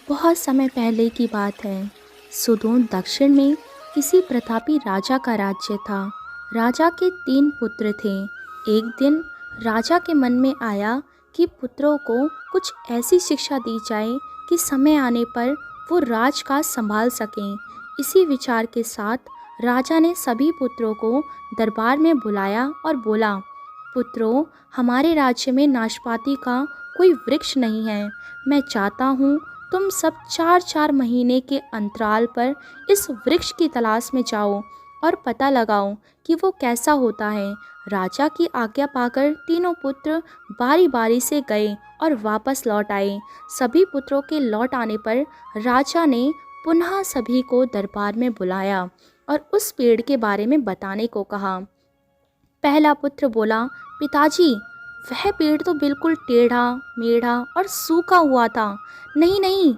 बहुत समय पहले की बात है। सुदूर दक्षिण में किसी प्रतापी राजा का राज्य था। राजा के 3 पुत्र थे। एक दिन राजा के मन में आया कि पुत्रों को कुछ ऐसी शिक्षा दी जाए कि समय आने पर वो राजकाज संभाल सकें। इसी विचार के साथ राजा ने सभी पुत्रों को दरबार में बुलाया और बोला, पुत्रों, हमारे राज्य में नाशपाती का कोई वृक्ष नहीं है। मैं चाहता हूँ तुम सब 4-4 महीने के अंतराल पर इस वृक्ष की तलाश में जाओ और पता लगाओ कि वो कैसा होता है। राजा की आज्ञा पाकर तीनों पुत्र बारी बारी से गए और वापस लौट आए। सभी पुत्रों के लौट आने पर राजा ने पुनः सभी को दरबार में बुलाया और उस पेड़ के बारे में बताने को कहा। पहला पुत्र बोला, पिताजी, वह पेड़ तो बिल्कुल टेढ़ा मेढ़ा और सूखा हुआ था। नहीं नहीं,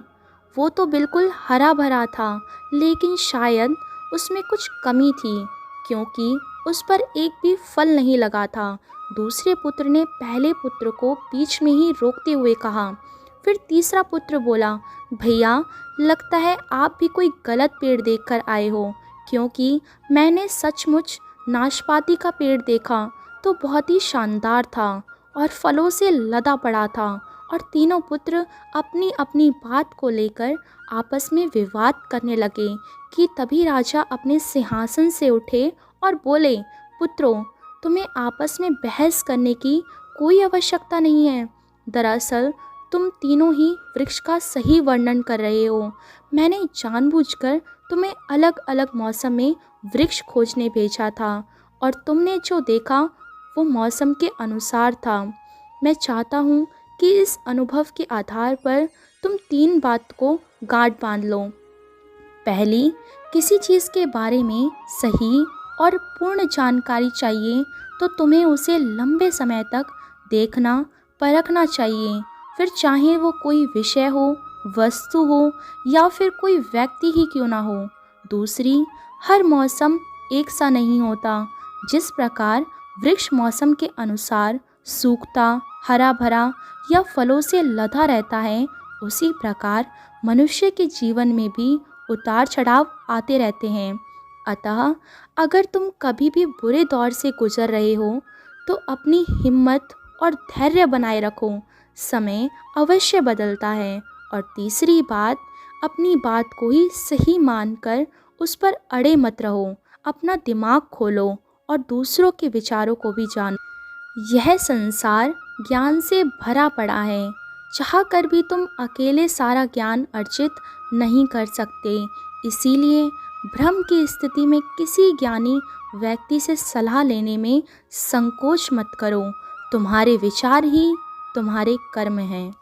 वो तो बिल्कुल हरा भरा था, लेकिन शायद उसमें कुछ कमी थी क्योंकि उस पर एक भी फल नहीं लगा था। दूसरे पुत्र ने पहले पुत्र को बीच में ही रोकते हुए कहा। फिर तीसरा पुत्र बोला, भैया, लगता है आप भी कोई गलत पेड़ देखकर आए हो, क्योंकि मैंने सचमुच नाशपाती का पेड़ देखा तो बहुत ही शानदार था और फलों से लदा पड़ा था। और तीनों पुत्र अपनी अपनी बात को लेकर आपस में विवाद करने लगे कि तभी राजा अपने सिंहासन से उठे और बोले, पुत्रों, तुम्हें आपस में बहस करने की कोई आवश्यकता नहीं है। दरअसल तुम तीनों ही वृक्ष का सही वर्णन कर रहे हो। मैंने जानबूझकर तुम्हें अलग अलग मौसम में वृक्ष खोजने भेजा था और तुमने जो देखा वो मौसम के अनुसार था। मैं चाहता हूँ कि इस अनुभव के आधार पर तुम 3 बात को गांठ बांध लो। पहली, किसी चीज़ के बारे में सही और पूर्ण जानकारी चाहिए तो तुम्हें उसे लंबे समय तक देखना परखना चाहिए, फिर चाहे वो कोई विषय हो, वस्तु हो या फिर कोई व्यक्ति ही क्यों ना हो। दूसरी, हर मौसम एक सा नहीं होता। जिस प्रकार वृक्ष मौसम के अनुसार सूखता, हरा भरा या फलों से लदा रहता है, उसी प्रकार मनुष्य के जीवन में भी उतार चढ़ाव आते रहते हैं। अतः अगर तुम कभी भी बुरे दौर से गुजर रहे हो तो अपनी हिम्मत और धैर्य बनाए रखो। समय अवश्य बदलता है। और तीसरी बात, अपनी बात को ही सही मानकर उस पर अड़े मत रहो। अपना दिमाग खोलो और दूसरों के विचारों को भी जानो। यह संसार ज्ञान से भरा पड़ा है। चाह कर भी तुम अकेले सारा ज्ञान अर्जित नहीं कर सकते। इसीलिए भ्रम की स्थिति में किसी ज्ञानी व्यक्ति से सलाह लेने में संकोच मत करो। तुम्हारे विचार ही तुम्हारे कर्म हैं।